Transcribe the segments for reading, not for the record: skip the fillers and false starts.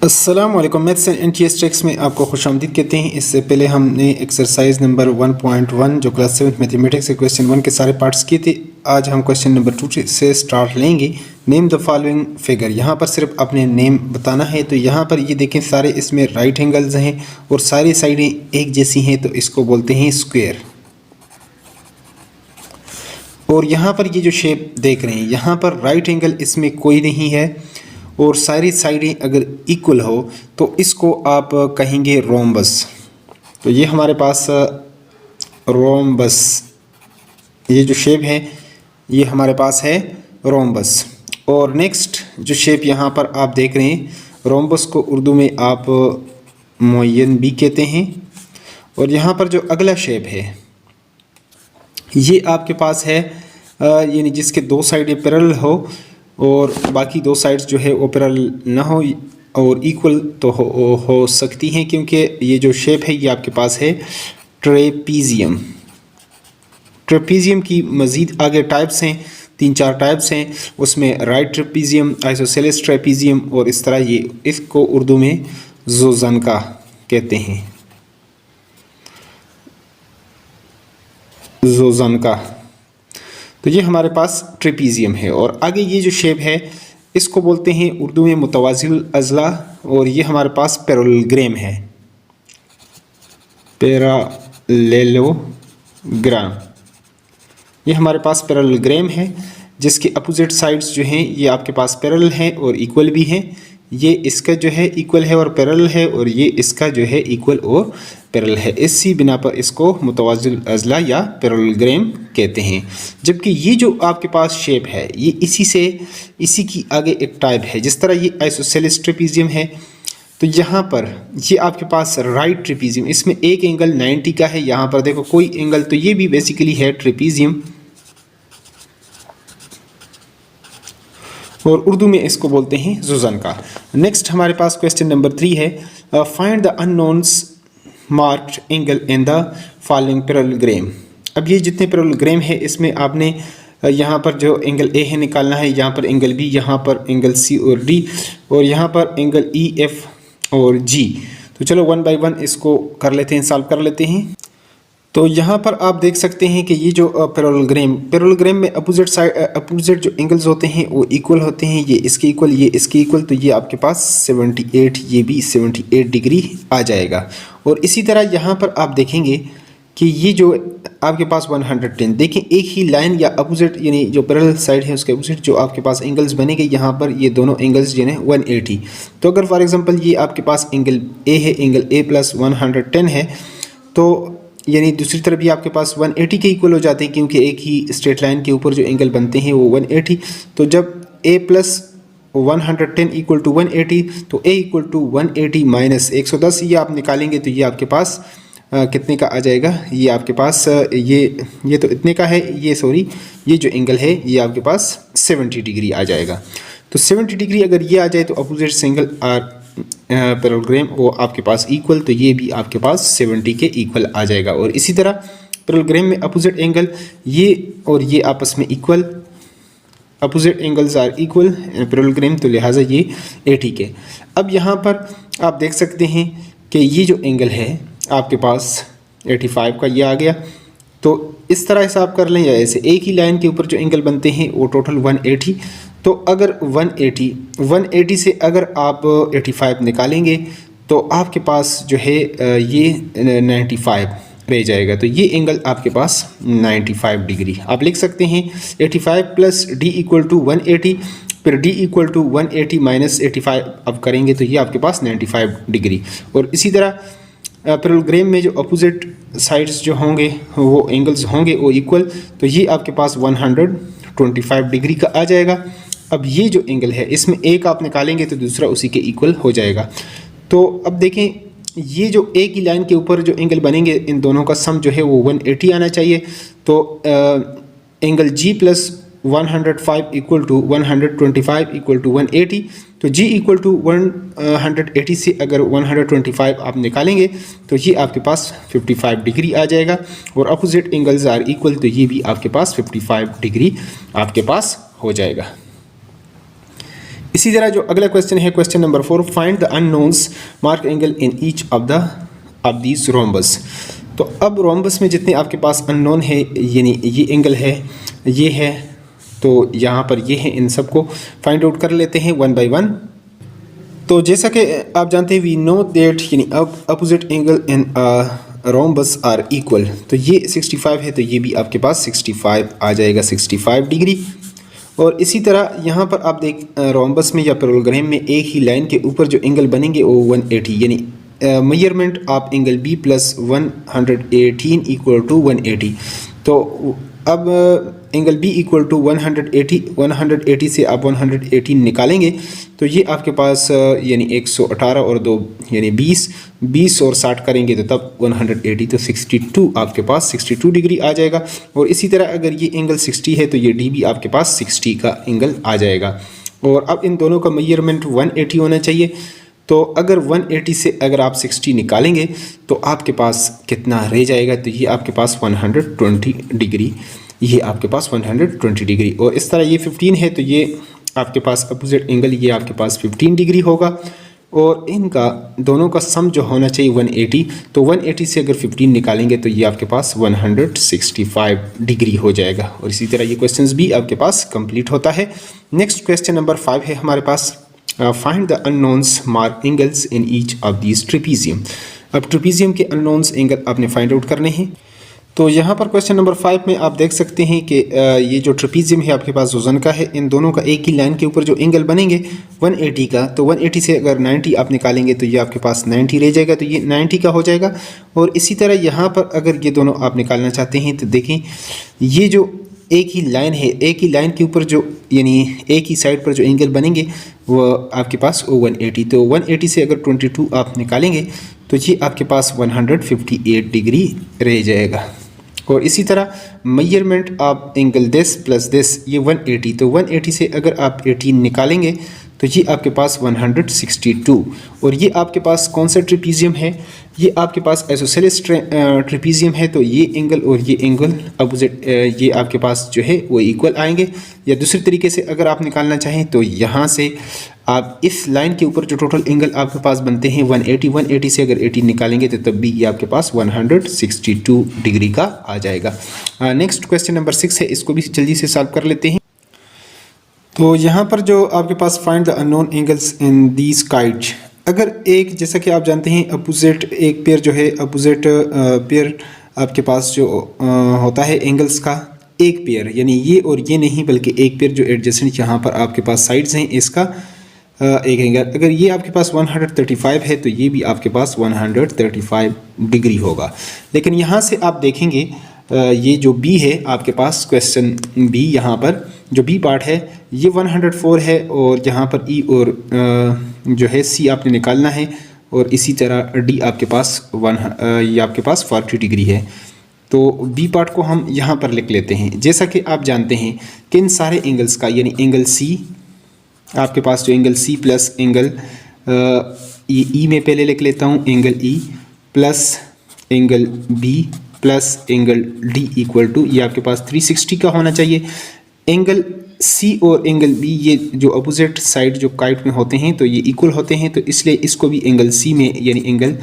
अस्सलामुअलैकुम। Maths and NTS tricks में आपको खुशामदीद कहते हैं। इससे पहले हमने एक्सरसाइज नंबर 1.1 जो क्लास 7 मैथमेटिक्स के क्वेश्चन 1 के सारे पार्ट्स किए थे। आज हम क्वेश्चन नंबर 2 से स्टार्ट लेंगे। Name the following figure. यहाँ पर सिर्फ अपने नेम बताना है। तो यहाँ पर ये देखें, सारे इसमें राइट एंगल्स हैं और सारी साइडें एक जैसी हैं, तो इसको बोलते हैं स्क्वेयर। और यहाँ पर ये जो शेप देख रहे हैं, यहाँ पर राइट एंगल इसमें कोई नहीं है और सारी साइडें अगर इक्वल हो तो इसको आप कहेंगे रोम्बस। तो ये हमारे पास रोम्बस, ये जो शेप है ये हमारे पास है रोम्बस। और नेक्स्ट जो शेप यहाँ पर आप देख रहे हैं, रोम्बस को उर्दू में आप मुअय्यन भी कहते हैं। और यहाँ पर जो अगला शेप है ये आपके पास है यानी जिसके दो साइडें पैरेलल हो और बाकी दो साइड्स जो है वो पैरेलल ना हो और इक्वल तो हो सकती हैं, क्योंकि ये जो शेप है ये आपके पास है ट्रेपीजियम। ट्रेपीजियम की मज़ीद आगे टाइप्स हैं, 3-4 टाइप्स हैं। उसमें राइट ट्रेपीजियम, आइसोसेलेस ट्रेपीजियम और इस तरह। ये इसको उर्दू में जोज़नका कहते हैं, जोज़नका। तो ये हमारे पास ट्रेपीजियम है। और आगे ये जो शेप है इसको बोलते हैं उर्दू में मुतवाज़िल अज़ला। और ये हमारे पास पैरेललोग्राम है, पैरेललोग्राम। ये हमारे पास पैरेललोग्राम है जिसके अपोजिट साइड्स जो हैं ये आपके पास पैरेलल हैं और इक्वल भी हैं। ये इसका जो है इक्वल है और पैरेलल है, और ये इसका जो है इक्वल और पैरेलल है। इसी बिना पर इसको मुतवाज़िल अज़ला या पैरेललोग्राम कहते हैं। जबकि ये जो आपके पास शेप है ये इसी की आगे एक टाइप है। जिस तरह ये आइसोसेलेस ट्रेपीजियम है, तो यहाँ पर ये आपके पास राइट ट्रेपीजियम, इसमें एक एंगल 90 का है, यहाँ पर देखो कोई एंगल, तो ये भी बेसिकली है ट्रेपीजियम। और उर्दू में इसको बोलते हैं जोज़नका। नेक्स्ट हमारे पास क्वेश्चन नंबर 3 है, find the unknowns marked angle in the following parallelogram. अब ये जितने पैरेललोग्राम है इसमें आपने यहाँ पर जो एंगल ए है निकालना है, यहाँ पर एंगल बी, यहाँ पर एंगल सी और डी, और यहाँ पर एंगल ई, एफ और जी। तो चलो 1 बाय 1 इसको कर लेते हैं, सॉल्व कर लेते हैं। तो यहाँ पर आप देख सकते हैं कि ये जो पैरेललोग्राम में अपोजिट जो एंगल्स होते हैं वो इक्वल होते हैं। ये इसके इक्वल, ये इसके इक्वल, तो ये आपके पास 78, ये भी 78 डिग्री आ जाएगा। और इसी तरह यहाँ पर आप देखेंगे कि ये जो आपके पास 110, देखें एक ही लाइन या अपोजिट यानी जो पैरेलल साइड है उसके अपोजिट जो आपके पास एंगल्स बनेंगे, यहाँ पर ये दोनों एंगल्स जो है 180। तो अगर फॉर एग्जांपल ये आपके पास एंगल ए है, एंगल ए प्लस 110 है, तो यानी दूसरी तरफ भी आपके पास 180 के इक्वल हो जाते हैं, क्योंकि एक ही स्ट्रेट लाइन के ऊपर जो एंगल बनते हैं वो 180। तो जब a प्लस 110 इक्वल टू 180, तो a इक्वल टू 180 माइनस 110 ये आप निकालेंगे तो ये आपके पास कितने का आ जाएगा। ये आपके पास ये तो इतने का है, ये जो एंगल है ये आपके पास 70 डिग्री आ जाएगा। तो 70 डिग्री अगर ये आ जाए तो अपोजिट एंगल पैरेललोग्राम वो आपके पास इक्वल, तो ये भी आपके पास 70 के इक्वल आ जाएगा। और इसी तरह पैरेललोग्राम में अपोजिट एंगल ये और ये आपस में equal, opposite angles are equal parallelogram, तो लिहाजा ये 80 के। अब यहाँ पर आप देख सकते हैं कि ये जो एंगल है आपके पास 85 का ये आ गया। तो इस तरह हिसाब कर लें, या ऐसे एक ही लाइन के ऊपर जो एंगल बनते हैं वो टोटल 180। तो अगर 180 से अगर आप 85 निकालेंगे तो आपके पास जो है ये 95 रह जाएगा। तो ये एंगल आपके पास 95 डिग्री आप लिख सकते हैं। 85 प्लस डी इक्वल टू 180, फिर डी इक्वल टू 180 माइनस 85 अब करेंगे तो ये आपके पास 95 डिग्री। और इसी तरह पैरेललोग्राम में जो अपोजिट साइड्स जो होंगे वो एंगल्स होंगे वो इक्वल, तो ये आपके पास 125 डिग्री का आ जाएगा। अब ये जो एंगल है इसमें एक आप निकालेंगे तो दूसरा उसी के इक्वल हो जाएगा। तो अब देखें ये जो एक ही लाइन के ऊपर जो एंगल बनेंगे इन दोनों का सम जो है वो 180 आना चाहिए। तो angle G plus 105 equal to 125 equal to 180। तो g इक्वल टू 180 से अगर 125 आप निकालेंगे तो ये आपके पास 55 डिग्री आ जाएगा। और अपोजिट एंगल्स आर इक्वल, तो ये भी आपके पास 55 डिग्री आपके पास हो जाएगा। इसी तरह जो अगला क्वेश्चन है question number 4, find the unknowns mark angle in each of these rhombus. तो अब रोम्बस में जितने आपके पास अननोन है, यानी ये एंगल है, ये है, तो यहाँ पर ये है, इन सबको फाइंड आउट कर लेते हैं वन बाय वन। तो जैसा कि आप जानते हैं वी नो दैट यानी opposite angle in rhombus are equal, तो ये 65 है तो ये भी आपके पास 65 आ जाएगा, 65 डिग्री। और इसी तरह यहाँ पर आप देख रोम्बस में या पैरेललोग्राम में एक ही लाइन के ऊपर जो एंगल बनेंगे वो 180, यानी measurement of angle B plus 118 equal to 180। तो अब एंगल बी इक्वल टू 180 से आप 118 निकालेंगे तो ये आपके पास यानी 118 और 2 यानी 20 और 60 करेंगे तो तब 180, तो 62 आपके पास 62 डिग्री आ जाएगा। और इसी तरह अगर ये एंगल 60 है तो ये डी भी आपके पास 60 का एंगल आ जाएगा। और अब इन दोनों का मेजरमेंट 180 होना चाहिए। तो अगर 180 से अगर आप 60 निकालेंगे तो आपके पास कितना रह जाएगा, तो ये आपके पास 120 डिग्री, ये आपके पास 120 डिग्री। और इस तरह ये 15 है तो ये आपके पास अपोजिट एंगल ये आपके पास 15 डिग्री होगा। और इनका दोनों का सम जो होना चाहिए 180, तो 180 से अगर 15 निकालेंगे तो ये आपके पास 165 डिग्री हो जाएगा। और इसी तरह ये क्वेश्चंस भी आपके पास कंप्लीट होता है। नेक्स्ट क्वेश्चन नंबर 5 है हमारे पास, find the unknowns mark angles in each of these trapezium. अब ट्रेपीजियम के अननोन्स एंगल आपने फाइंड आउट करने हैं। तो यहाँ पर क्वेश्चन नंबर 5 में आप देख सकते हैं कि ये जो ट्रेपीजियम है आपके पास सुजन का है, इन दोनों का एक ही लाइन के ऊपर जो एंगल बनेंगे 180 का, तो 180 से अगर 90 आप निकालेंगे तो ये आपके पास 90 रह जाएगा, तो ये 90 का हो जाएगा। और इसी तरह यहाँ पर अगर ये दोनों आप निकालना चाहते हैं तो देखें ये जो एक ही लाइन है, एक ही लाइन के ऊपर जो यानी एक ही साइड पर जो एंगल बनेंगे वो आपके पास 180, तो 180 से अगर 22 आप निकालेंगे तो ये आपके पास 158 डिग्री रह जाएगा। और इसी तरह measurement of angle this plus this ये 180, तो 180 से अगर आप 18 निकालेंगे तो ये आपके पास 162। और ये आपके पास कौन सा ट्रेपीजियम है, ये आपके पास आइसोसेलेस ट्रेपीजियम है। तो ये एंगल और ये एंगल अपोजिट ये आपके पास जो है वो इक्वल आएंगे। या दूसरे तरीके से अगर आप निकालना चाहें तो यहाँ से आप इस लाइन के ऊपर जो टोटल एंगल आपके पास बनते हैं 180 से अगर 18 निकालेंगे तो तब भी ये आपके पास 162 डिग्री का आ जाएगा। नेक्स्ट क्वेश्चन नंबर 6 है, इसको भी जल्दी से सॉल्व कर लेते हैं। तो यहाँ पर जो आपके पास find the unknown angles in these kite, अगर एक जैसा कि आप जानते हैं अपोजिट एक पेयर जो है अपोजिट पेयर आपके पास जो होता है एंगल्स का एक पेयर, यानी ये और ये नहीं बल्कि एक पेयर जो एडजेसेंट यहाँ पर आपके पास साइड्स हैं इसका एक एंगल, अगर ये आपके पास 135 है तो ये भी आपके पास 135 डिग्री होगा। लेकिन यहाँ से आप देखेंगे ये जो बी है आपके पास क्वेश्चन बी, यहाँ पर जो बी पार्ट है ये 104 है और यहाँ पर ई और जो है सी आपने निकालना है। और इसी तरह डी आपके पास ये आपके पास 40 डिग्री है। तो बी पार्ट को हम यहाँ पर लिख लेते हैं। जैसा कि आप जानते हैं कि इन सारे एंगल्स का यानी एंगल सी आपके पास जो angle C plus angle E में पहले लिख लेता हूँ angle E plus angle B plus angle D equal to ये आपके पास 360 का होना चाहिए। एंगल सी और एंगल बी ये जो अपोजिट साइड जो काइट में होते हैं तो ये इक्वल होते हैं, तो इसलिए इसको भी एंगल सी में यानी एंगल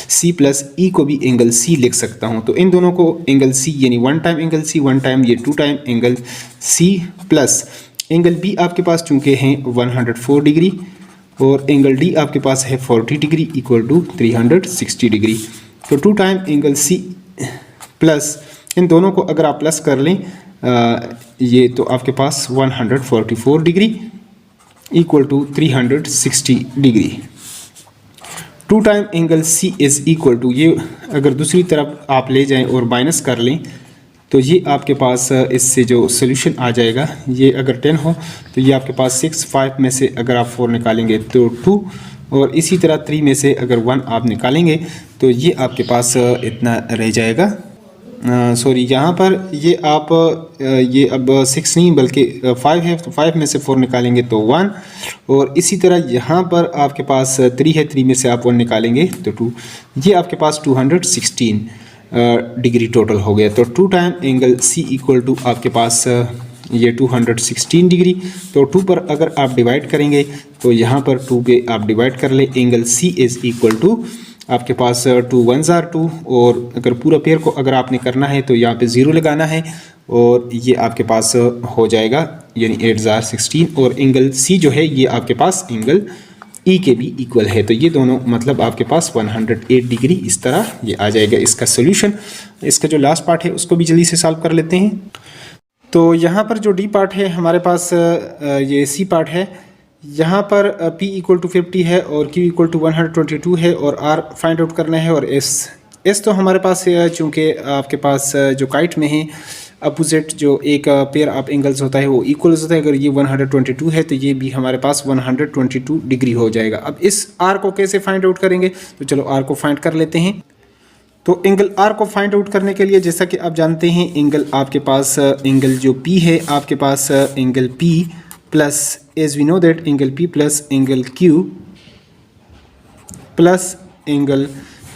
सी प्लस ई को भी एंगल सी लिख सकता हूँ। तो इन दोनों को एंगल सी यानी 1 टाइम एंगल सी 1 टाइम ये 2 time angle C plus angle B आपके पास चूँकि हैं 104 डिग्री और एंगल डी आपके पास है 40 डिग्री इक्वल टू 360 डिग्री। तो 2 टाइम एंगल सी प्लस इन दोनों को अगर आप प्लस कर लें ये तो आपके पास 144 degree equal to 360 degree. 2 time angle C is equal to ये अगर दूसरी तरफ आप ले जाएं और माइनस कर लें तो ये आपके पास इससे जो सोल्यूशन आ जाएगा ये अगर 10 हो तो ये आपके पास 6, 5 में से अगर आप 4 निकालेंगे तो 2 और इसी तरह 3 में से अगर 1 आप निकालेंगे तो ये आपके पास इतना रह जाएगा। सॉरी यहाँ पर ये आप ये अब 6 नहीं बल्कि 5 है तो 5 में से 4 निकालेंगे तो 1 और इसी तरह यहाँ पर आपके पास 3 है 3 में से आप 1 निकालेंगे तो 2, ये आपके पास 216 डिग्री टोटल हो गया। तो 2 time angle C equal to आपके पास ये 216 डिग्री। तो 2 पर अगर आप डिवाइड करेंगे तो यहाँ पर 2 पे आप डिवाइड कर ले, angle C is equal to आपके पास 2 1s are 2, और अगर पूरा पेयर को अगर आपने करना है तो यहाँ पे 0 लगाना है और ये आपके पास हो जाएगा, यानी 8s are 16, और एंगल सी जो है ये आपके पास एंगल ई के भी इक्वल है। तो ये दोनों मतलब आपके पास 108 डिग्री इस तरह ये आ जाएगा इसका सोल्यूशन। इसका जो लास्ट पार्ट है उसको भी जल्दी से सॉल्व कर लेते हैं। तो यहाँ पर जो डी पार्ट है हमारे पास ये सी पार्ट है, यहाँ पर P इक्वल टू 50 है और Q इक्वल टू 122 है और R फाइंड आउट करना है, और S तो हमारे पास चूँकि आपके पास जो काइट में है अपोजिट जो एक पेयर ऑफ एंगल्स होता है वो इक्वल्स होता है। अगर ये 122 है तो ये भी हमारे पास 122 डिग्री हो जाएगा। अब इस R को कैसे फाइंड आउट करेंगे, तो चलो R को फाइंड कर लेते हैं। तो एंगल R को फाइंड आउट करने के लिए जैसा कि आप जानते हैं एंगल आपके पास एंगल जो P है आपके पास angle P plus as we know that angle P plus angle Q plus angle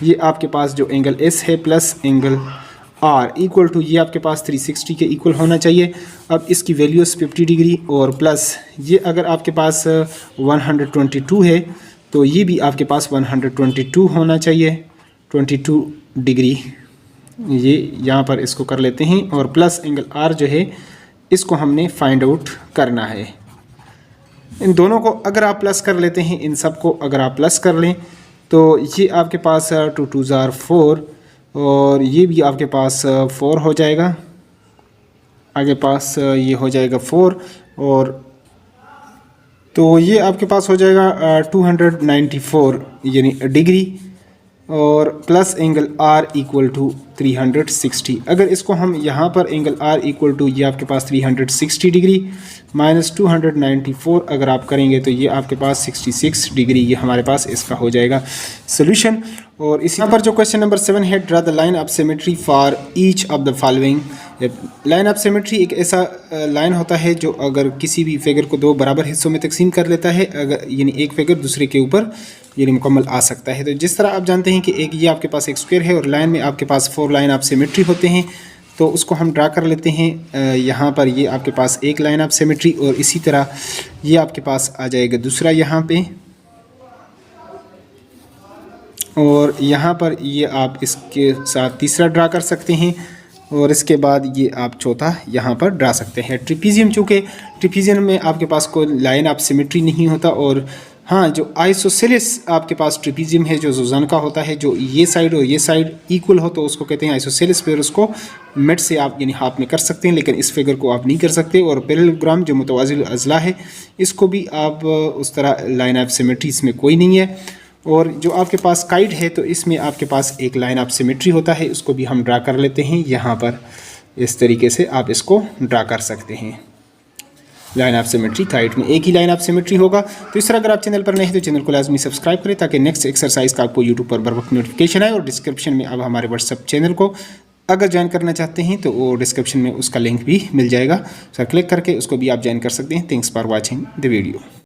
ये आपके पास जो एंगल S है plus angle R equal to ये आपके पास 360 के इक्वल होना चाहिए। अब इसकी वैल्यूज़ 50 डिग्री और प्लस ये अगर आपके पास 122 है तो ये भी आपके पास 122 होना चाहिए, 22 डिग्री। ये यहाँ पर इसको कर लेते हैं और प्लस एंगल R जो है इसको हमने फाइंड आउट करना है। इन दोनों को अगर आप प्लस कर लेते हैं, इन सब को अगर आप प्लस कर लें तो ये आपके पास 2 2s are 4 और ये भी आपके पास 4 हो जाएगा, आगे पास ये हो जाएगा 4 और तो ये आपके पास हो जाएगा 294 यानी डिग्री और plus angle R equal to 360। अगर इसको हम यहाँ पर एंगल R इक्वल टू ये आपके पास 360 डिग्री माइनस 294 अगर आप करेंगे तो ये आपके पास 66 डिग्री ये हमारे पास इसका हो जाएगा सोल्यूशन। और इसी पर जो क्वेश्चन नंबर 7 है, draw the line of symmetry for each of the following. Line of symmetry एक ऐसा लाइन होता है जो अगर किसी भी फिगर को दो बराबर हिस्सों में तकसीम कर लेता है, अगर यानी एक फिगर दूसरे के ऊपर यानी मुकम्मल आ सकता है। तो जिस तरह आप जानते हैं कि एक ये आपके पास एक स्क्वायर है और लाइन में आपके पास 4 लाइन ऑफ सिमेट्री होते हैं, तो उसको हम ड्रा कर लेते हैं। यहाँ पर ये आपके पास एक लाइन ऑफ सिमेट्री और इसी तरह ये आपके पास आ जाएगा दूसरा यहाँ पे, और यहाँ पर ये आप इसके साथ तीसरा ड्रा कर सकते हैं और इसके बाद ये आप चौथा यहाँ पर ड्रा सकते हैं। ट्रिपीजियम, चूँकि ट्रिपीजियम में आपके पास कोई लाइन ऑफ सिमेट्री नहीं होता, और हाँ जो आइसोसेलेस आपके पास ट्रिपीजियम है जो सुजान का होता है, जो ये साइड और ये साइड इक्वल हो तो उसको कहते हैं आइसोसेलेस। फिर उसको मिड से आप यानी हाफ में कर सकते हैं, लेकिन इस फिगर को आप नहीं कर सकते। और पैरेललोग्राम जो मुतवाज़िल अज़ला है इसको भी आप उस तरह लाइन ऑफ सिमेट्री इसमें कोई नहीं है। और जो आपके पास काइट है तो इसमें आपके पास एक लाइन ऑफ सिमेट्री होता है, उसको भी हम ड्रा कर लेते हैं। यहाँ पर इस तरीके से आप इसको ड्रा कर सकते हैं। लाइन ऑफ सिमेट्री काइट में एक ही लाइन ऑफ सिमेट्री होगा। तो इस तरह अगर आप चैनल पर नहीं है तो चैनल को लाजमी सब्सक्राइब करें ताकि नेक्स्ट एक्सरसाइज का आपको यूट्यूब पर बर वक्त नोटिफिकेशन आए। और डिस्क्रिप्शन में अब हमारे व्हाट्सअप चैनल को अगर ज्वाइन करना चाहते हैं तो वो डिस्क्रिप्शन में उसका लिंक भी मिल जाएगा, सर क्लिक करके उसको भी आप ज्वाइन कर सकते हैं। Thanks for watching the video.